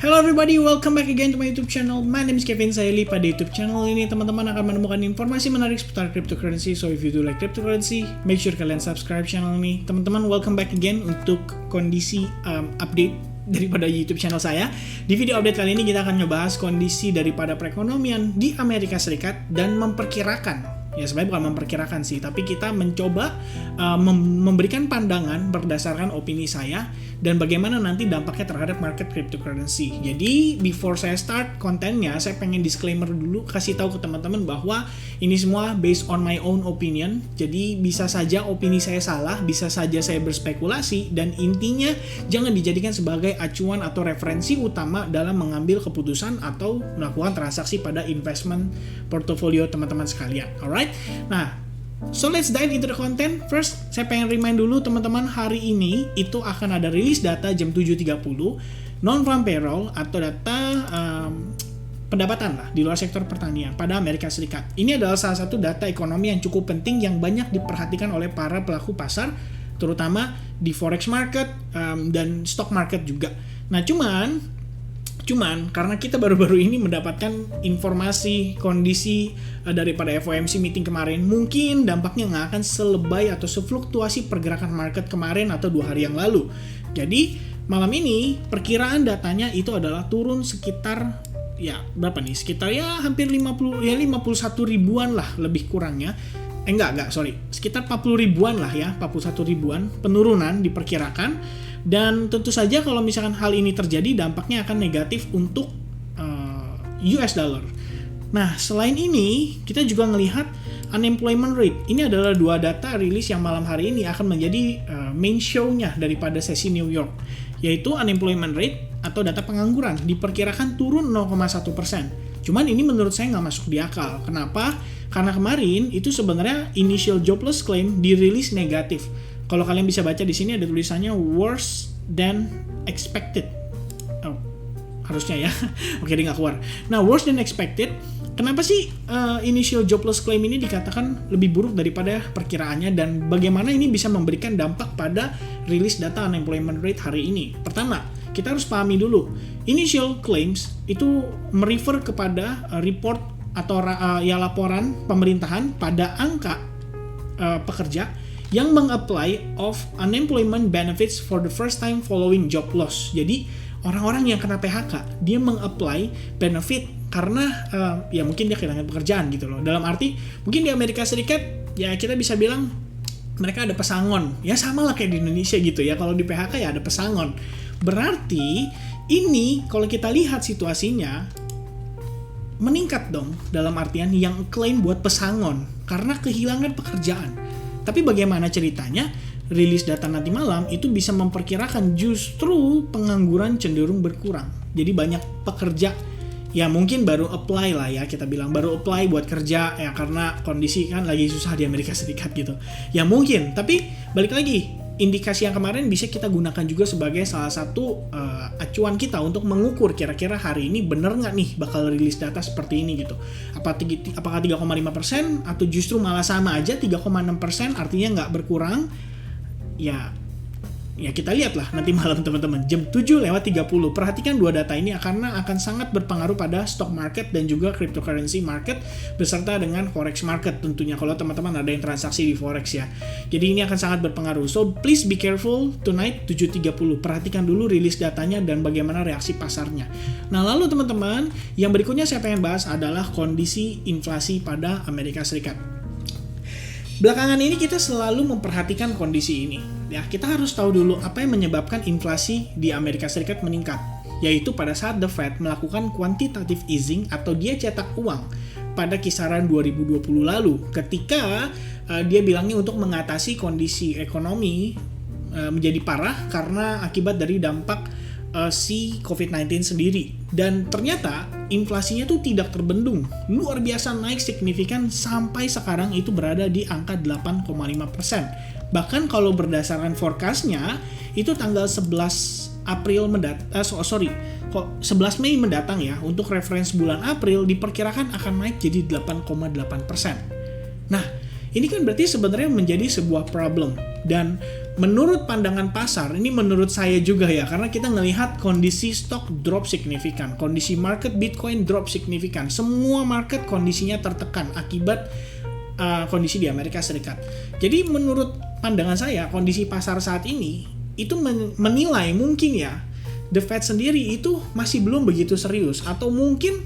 Hello everybody, welcome back again to my YouTube channel. My name is Kevin Saili. Pada YouTube channel ini teman-teman akan menemukan informasi menarik seputar cryptocurrency. So if you do like cryptocurrency, make sure kalian subscribe channel ini. Teman-teman, welcome back again untuk kondisi update daripada YouTube channel saya. Di video update kali ini kita akan ngebahas kondisi daripada perekonomian di Amerika Serikat dan memperkirakan. Ya sebenarnya bukan memperkirakan sih, tapi kita mencoba memberikan pandangan berdasarkan opini saya dan bagaimana nanti dampaknya terhadap market cryptocurrency. Jadi before saya start kontennya, saya pengen disclaimer dulu, kasih tahu ke teman-teman bahwa ini semua based on my own opinion. Jadi bisa saja opini saya salah, bisa saja saya berspekulasi, dan intinya jangan dijadikan sebagai acuan atau referensi utama dalam mengambil keputusan atau melakukan transaksi pada investment portofolio teman-teman sekalian. Alright? Nah, so let's dive into the content. First, saya pengen remind dulu teman-teman, hari ini itu akan ada rilis data jam 7.30 non-farm payroll atau data pendapatan lah di luar sektor pertanian pada Amerika Serikat. Ini adalah salah satu data ekonomi yang cukup penting yang banyak diperhatikan oleh para pelaku pasar, terutama di forex market dan stock market juga. Nah, cuman karena kita baru-baru ini mendapatkan informasi kondisi daripada FOMC meeting kemarin, mungkin dampaknya nggak akan selebay atau sefluktuasi pergerakan market kemarin atau 2 hari yang lalu. Jadi malam ini perkiraan datanya itu adalah turun sekitar berapa nih? Sekitar hampir 51 ribuan lah lebih kurangnya. Sekitar 40 ribuan lah ya, 41 ribuan penurunan diperkirakan. Dan tentu saja kalau misalkan hal ini terjadi, dampaknya akan negatif untuk US dollar. Nah, selain ini, kita juga melihat unemployment rate. Ini adalah 2 data rilis yang malam hari ini akan menjadi main show-nya daripada sesi New York, yaitu unemployment rate atau data pengangguran diperkirakan turun 0,1%. Cuman ini menurut saya nggak masuk di akal. Kenapa? Karena kemarin itu sebenarnya initial jobless claim dirilis negatif. Kalau kalian bisa baca di sini ada tulisannya worse than expected. Oh, harusnya ya. Oke, dia nggak keluar. Nah, worse than expected. Kenapa sih initial jobless claim ini dikatakan lebih buruk daripada perkiraannya, dan bagaimana ini bisa memberikan dampak pada rilis data unemployment rate hari ini? Pertama, kita harus pahami dulu. Initial claims itu merefer kepada report atau laporan pemerintahan pada angka pekerja yang meng-apply of unemployment benefits for the first time following job loss. Jadi orang-orang yang kena PHK, dia meng-apply benefit karena mungkin dia kehilangan pekerjaan gitu loh. Dalam arti mungkin di Amerika Serikat ya kita bisa bilang mereka ada pesangon. Ya sama lah kayak di Indonesia gitu ya. Kalau di PHK ya ada pesangon. Berarti ini kalau kita lihat situasinya meningkat dong, dalam artian yang klaim buat pesangon karena kehilangan pekerjaan. Tapi bagaimana ceritanya? Rilis data nanti malam itu bisa memperkirakan justru pengangguran cenderung berkurang. Jadi banyak pekerja ya mungkin baru apply lah ya, kita bilang baru apply buat kerja ya karena kondisi kan lagi susah di Amerika Serikat gitu. Ya mungkin, tapi balik lagi, indikasi yang kemarin bisa kita gunakan juga sebagai salah satu acuan kita untuk mengukur kira-kira hari ini bener nggak nih bakal rilis data seperti ini gitu. Apakah 3,5% atau justru malah sama aja 3,6%, artinya nggak berkurang. Ya kita lihatlah nanti malam teman-teman jam 7:30. Perhatikan 2 data ini karena akan sangat berpengaruh pada stock market dan juga cryptocurrency market beserta dengan forex market tentunya kalau teman-teman ada yang transaksi di forex ya. Jadi ini akan sangat berpengaruh. So please be careful tonight 7.30. Perhatikan dulu rilis datanya dan bagaimana reaksi pasarnya. Nah, lalu teman-teman, yang berikutnya saya pengen bahas adalah kondisi inflasi pada Amerika Serikat. Belakangan ini kita selalu memperhatikan kondisi ini. Ya, kita harus tahu dulu apa yang menyebabkan inflasi di Amerika Serikat meningkat, yaitu pada saat The Fed melakukan quantitative easing atau dia cetak uang pada kisaran 2020 lalu, ketika dia bilangnya untuk mengatasi kondisi ekonomi menjadi parah karena akibat dari dampak si COVID-19 sendiri. Dan ternyata inflasinya tuh tidak terbendung, luar biasa naik signifikan sampai sekarang itu berada di angka 8,5%. Bahkan kalau berdasarkan forecast-nya itu tanggal 11 Mei mendatang ya, untuk reference bulan April diperkirakan akan naik jadi 8,8%. Nah, ini kan berarti sebenarnya menjadi sebuah problem, dan menurut pandangan pasar, ini menurut saya juga ya, karena kita ngelihat kondisi stok drop signifikan, kondisi market Bitcoin drop signifikan, semua market kondisinya tertekan akibat kondisi di Amerika Serikat. Jadi menurut pandangan saya, kondisi pasar saat ini itu menilai mungkin ya, The Fed sendiri itu masih belum begitu serius, atau mungkin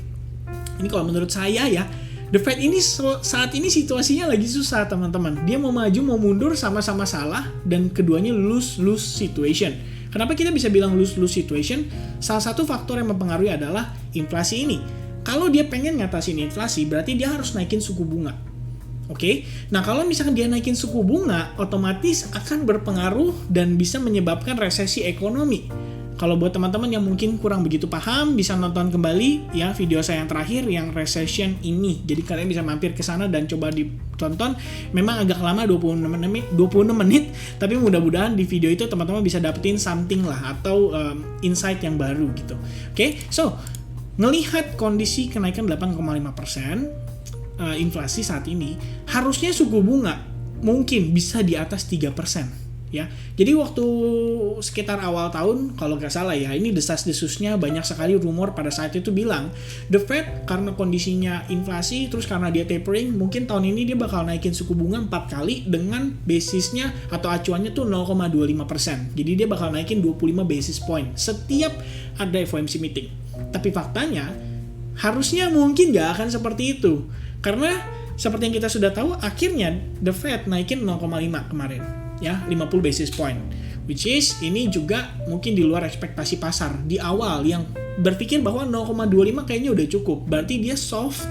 ini kalau menurut saya ya, The Fed ini saat ini situasinya lagi susah teman-teman. Dia mau maju mau mundur sama-sama salah, dan keduanya lose-lose situation. Kenapa kita bisa bilang lose-lose situation? Salah satu faktor yang mempengaruhi adalah inflasi ini. Kalau dia pengen ngatasin inflasi, berarti dia harus naikin suku bunga. Oke, nah kalau misalkan dia naikin suku bunga, otomatis akan berpengaruh dan bisa menyebabkan resesi ekonomi. Kalau buat teman-teman yang mungkin kurang begitu paham, bisa nonton kembali ya video saya yang terakhir yang recession ini. Jadi kalian bisa mampir ke sana dan coba ditonton. Memang agak lama 26 menit, tapi mudah-mudahan di video itu teman-teman bisa dapetin something lah, atau insight yang baru gitu. Oke, so ngelihat kondisi kenaikan 8,5% inflasi saat ini, harusnya suku bunga mungkin bisa di atas 3%. Ya, jadi waktu sekitar awal tahun, kalau nggak salah ya, ini desas-desusnya banyak sekali rumor pada saat itu bilang The Fed karena kondisinya inflasi, terus karena dia tapering, mungkin tahun ini dia bakal naikin suku bunga 4 kali dengan basisnya atau acuannya tuh 0,25%. Jadi dia bakal naikin 25 basis point setiap ada FOMC meeting. Tapi faktanya harusnya mungkin nggak akan seperti itu, karena seperti yang kita sudah tahu, akhirnya The Fed naikin 0,5 kemarin. Ya, 50 basis point, which is ini juga mungkin di luar ekspektasi pasar di awal yang berpikir bahwa 0,25 kayaknya udah cukup. Berarti dia soft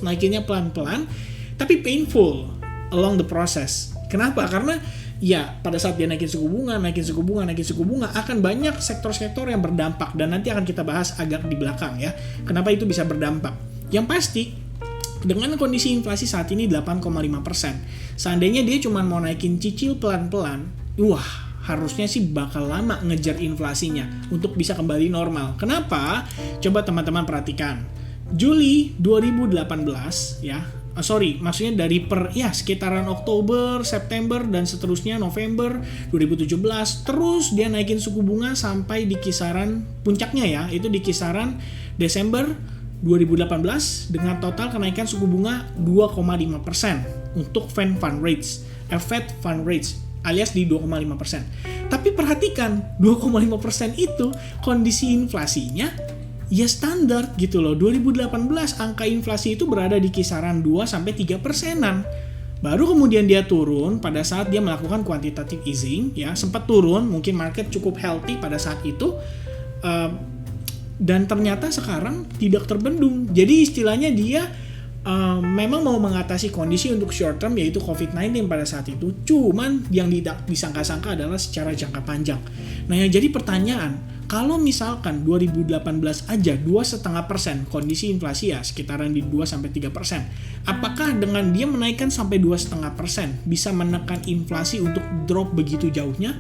naikinnya pelan-pelan tapi painful along the process. Kenapa? Karena ya pada saat dia naikin suku bunga akan banyak sektor-sektor yang berdampak, dan nanti akan kita bahas agak di belakang ya. Kenapa itu bisa berdampak? Yang pasti dengan kondisi inflasi saat ini 8,5%, seandainya dia cuma mau naikin cicil pelan-pelan, harusnya sih bakal lama ngejar inflasinya untuk bisa kembali normal. Kenapa? Coba teman-teman perhatikan. Juli 2018 ya, maksudnya dari sekitaran Oktober, September, dan seterusnya November 2017, terus dia naikin suku bunga sampai di kisaran puncaknya ya, itu di kisaran Desember 2018 dengan total kenaikan suku bunga 2,5% untuk Fed Fund Rates alias di 2,5%. Tapi perhatikan, 2,5% itu kondisi inflasinya ya standar gitu loh. 2018 angka inflasi itu berada di kisaran 2-3%-an. Baru kemudian dia turun pada saat dia melakukan quantitative easing ya, sempat turun, mungkin market cukup healthy pada saat itu. Dan ternyata sekarang tidak terbendung. Jadi istilahnya dia memang mau mengatasi kondisi untuk short term, yaitu COVID-19 pada saat itu. Cuman yang tidak disangka-sangka adalah secara jangka panjang. Nah yang jadi pertanyaan, kalau misalkan 2018 aja 2,5% kondisi inflasi ya sekitaran di 2-3%, apakah dengan dia menaikkan sampai 2,5% bisa menekan inflasi untuk drop begitu jauhnya?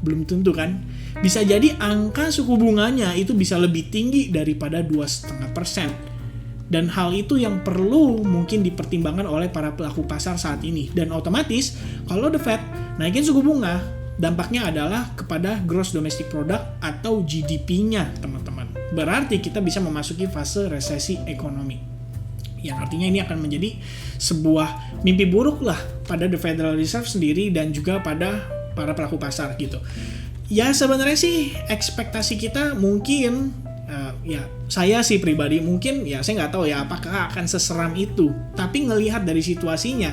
Belum tentu kan. Bisa jadi angka suku bunganya itu bisa lebih tinggi daripada 2,5%. Dan hal itu yang perlu mungkin dipertimbangkan oleh para pelaku pasar saat ini. Dan otomatis kalau The Fed naikin suku bunga, dampaknya adalah kepada gross domestic product atau GDP-nya, teman-teman. Berarti kita bisa memasuki fase resesi ekonomi. Yang artinya ini akan menjadi sebuah mimpi buruk lah pada The Federal Reserve sendiri dan juga pada para pelaku pasar gitu. Ya sebenarnya sih ekspektasi kita mungkin ya saya sih pribadi mungkin ya saya nggak tahu ya apakah akan seseram itu. Tapi ngelihat dari situasinya,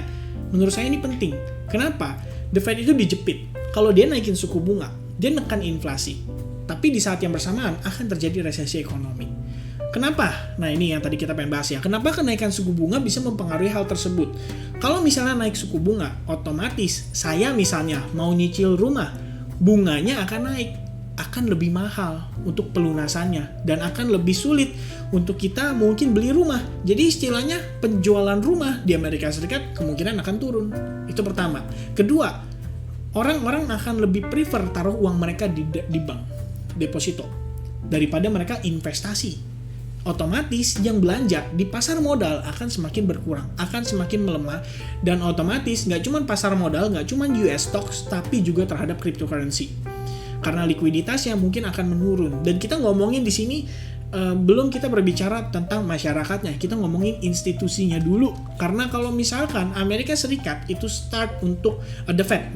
menurut saya ini penting. Kenapa? The Fed itu dijepit. Kalau dia naikin suku bunga, dia nekan inflasi. Tapi di saat yang bersamaan akan terjadi resesi ekonomi. Kenapa? Nah ini yang tadi kita pengen bahas ya. Kenapa kenaikan suku bunga bisa mempengaruhi hal tersebut? Kalau misalnya naik suku bunga, otomatis saya misalnya mau nyicil rumah, bunganya akan naik, akan lebih mahal untuk pelunasannya, dan akan lebih sulit untuk kita mungkin beli rumah. Jadi istilahnya penjualan rumah di Amerika Serikat kemungkinan akan turun. Itu pertama. Kedua, orang-orang akan lebih prefer taruh uang mereka di bank, deposito, daripada mereka investasi. otomatis yang belanja di pasar modal akan semakin berkurang, akan semakin melemah, dan otomatis nggak cuma pasar modal, nggak cuma US stocks, tapi juga terhadap cryptocurrency. Karena likuiditasnya mungkin akan menurun. Dan kita ngomongin di sini belum kita berbicara tentang masyarakatnya, kita ngomongin institusinya dulu. Karena kalau misalkan Amerika Serikat itu start untuk the Fed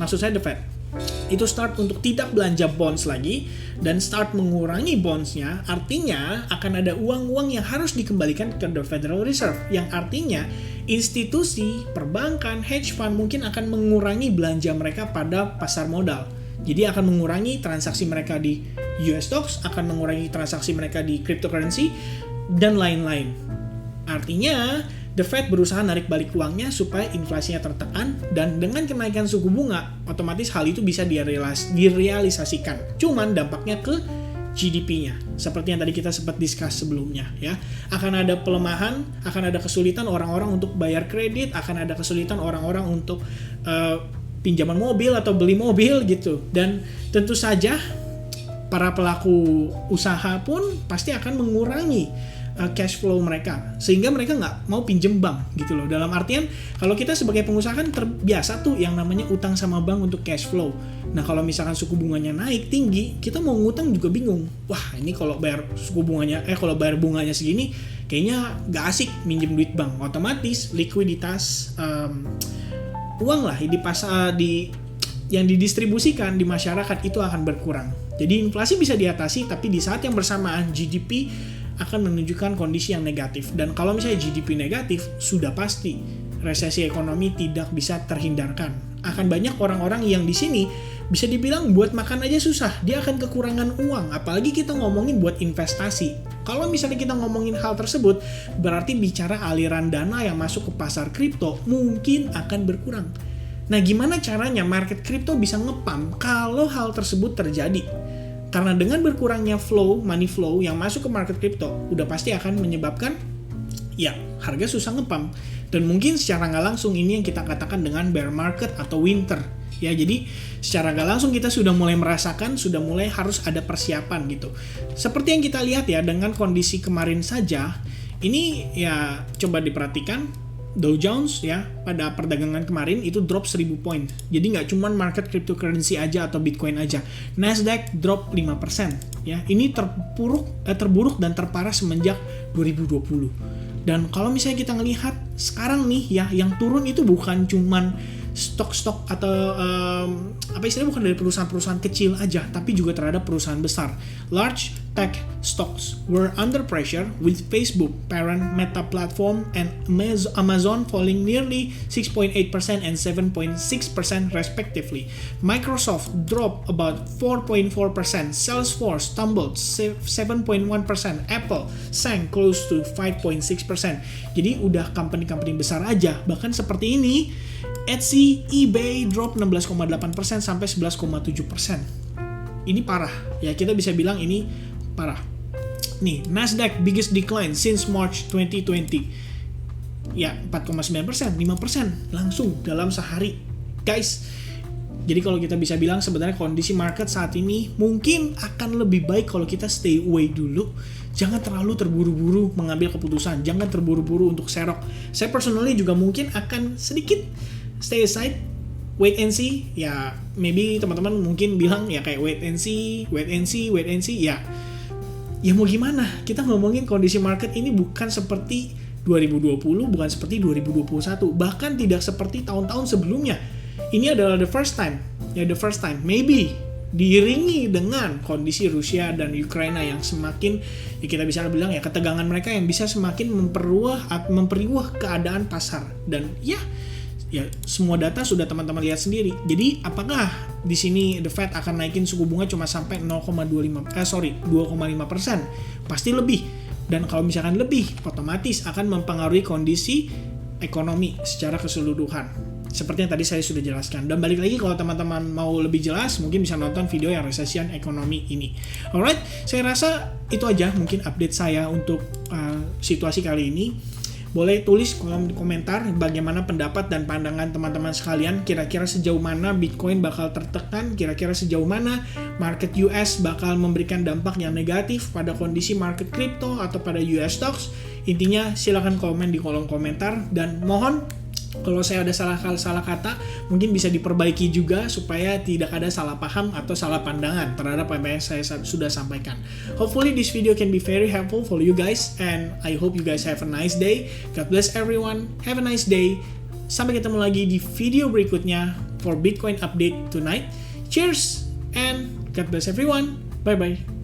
itu start untuk tidak belanja bonds lagi dan start mengurangi bondsnya, artinya akan ada uang-uang yang harus dikembalikan ke the Federal Reserve, yang artinya institusi perbankan, hedge fund mungkin akan mengurangi belanja mereka pada pasar modal. Jadi akan mengurangi transaksi mereka di US stocks, akan mengurangi transaksi mereka di cryptocurrency, dan lain-lain. Artinya, The Fed berusaha narik balik uangnya supaya inflasinya tertekan, dan dengan kenaikan suku bunga, otomatis hal itu bisa direalisasikan. Cuman dampaknya ke GDP-nya, seperti yang tadi kita sempat discuss sebelumnya, ya. Akan ada pelemahan, akan ada kesulitan orang-orang untuk bayar kredit, akan ada kesulitan orang-orang untuk pinjaman mobil atau beli mobil gitu. Dan tentu saja para pelaku usaha pun pasti akan mengurangi cash flow mereka, sehingga mereka nggak mau pinjem bank gitu loh. Dalam artian kalau kita sebagai pengusaha kan terbiasa tuh yang namanya utang sama bank untuk cash flow. Nah kalau misalkan suku bunganya naik tinggi, kita mau ngutang juga bingung. Wah ini kalau bayar kalau bayar bunganya segini kayaknya nggak asik minjem duit bank. Otomatis likuiditas uang lah yang didistribusikan di masyarakat itu akan berkurang. Jadi inflasi bisa diatasi, tapi di saat yang bersamaan GDP akan menunjukkan kondisi yang negatif. Dan kalau misalnya GDP negatif, sudah pasti resesi ekonomi tidak bisa terhindarkan. Akan banyak orang-orang yang di sini bisa dibilang buat makan aja susah, dia akan kekurangan uang. Apalagi kita ngomongin buat investasi. Kalau misalnya kita ngomongin hal tersebut, berarti bicara aliran dana yang masuk ke pasar kripto mungkin akan berkurang. Nah, gimana caranya market kripto bisa ngepump kalau hal tersebut terjadi? Karena dengan berkurangnya money flow yang masuk ke market kripto, udah pasti akan menyebabkan ya harga susah ngepump. Dan mungkin secara nggak langsung ini yang kita katakan dengan bear market atau winter. Ya, jadi secara nggak langsung kita sudah mulai merasakan, sudah mulai harus ada persiapan gitu. Seperti yang kita lihat ya dengan kondisi kemarin saja, ini ya coba diperhatikan. Dow Jones ya pada perdagangan kemarin itu drop 1000 poin. Jadi nggak cuma market cryptocurrency aja atau Bitcoin aja. Nasdaq drop 5% ya. Ini terburuk dan terparah semenjak 2020. Dan kalau misalnya kita ngelihat sekarang nih ya, yang turun itu bukan cuman stok-stok atau bukan dari perusahaan-perusahaan kecil aja, tapi juga terhadap perusahaan besar. Large tech stocks were under pressure with Facebook, parent Meta platform, and Amazon falling nearly 6.8% and 7.6% respectively. Microsoft dropped about 4.4%, Salesforce tumbled 7.1%, Apple sank close to 5.6%. Jadi udah company-company besar aja, bahkan seperti ini, Etsy, eBay drop 16,8% sampai 11,7%. Ini parah, ya kita bisa bilang ini parah. Nih, Nasdaq biggest decline since March 2020. Ya, 4,9%, 5% langsung dalam sehari. Guys, jadi kalau kita bisa bilang sebenarnya kondisi market saat ini mungkin akan lebih baik kalau kita stay away dulu. Jangan terlalu terburu-buru mengambil keputusan, jangan terburu-buru untuk serok. Saya personally juga mungkin akan sedikit stay aside, wait and see. Ya, maybe teman-teman mungkin bilang ya kayak wait and see. Ya mau gimana? Kita ngomongin kondisi market ini bukan seperti 2020, bukan seperti 2021, bahkan tidak seperti tahun-tahun sebelumnya. Ini adalah the first time. Maybe diiringi dengan kondisi Rusia dan Ukraina yang semakin, ya kita bisa bilang ya ketegangan mereka yang bisa semakin memperluah keadaan pasar. Dan ya semua data sudah teman-teman lihat sendiri. Jadi apakah di sini The Fed akan naikin suku bunga cuma sampai 2,5%? Pasti lebih. Dan kalau misalkan lebih, otomatis akan mempengaruhi kondisi ekonomi secara keseluruhan. Seperti yang tadi saya sudah jelaskan. Dan balik lagi kalau teman-teman mau lebih jelas, mungkin bisa nonton video yang resesian ekonomi ini. Alright, saya rasa itu aja mungkin update saya untuk situasi kali ini. Boleh tulis kolom komentar bagaimana pendapat dan pandangan teman-teman sekalian. Kira-kira sejauh mana Bitcoin bakal tertekan, kira-kira sejauh mana market US bakal memberikan dampak yang negatif pada kondisi market crypto atau pada US stocks. Intinya silahkan komen di kolom komentar, dan mohon kalau saya ada salah kata mungkin bisa diperbaiki juga supaya tidak ada salah paham atau salah pandangan terhadap apa yang saya sudah sampaikan. Hopefully this video can be very helpful for you guys, and I hope you guys have a nice day. God bless everyone. Have a nice day. Sampai ketemu lagi di video berikutnya for Bitcoin update tonight. Cheers and God bless everyone. Bye bye.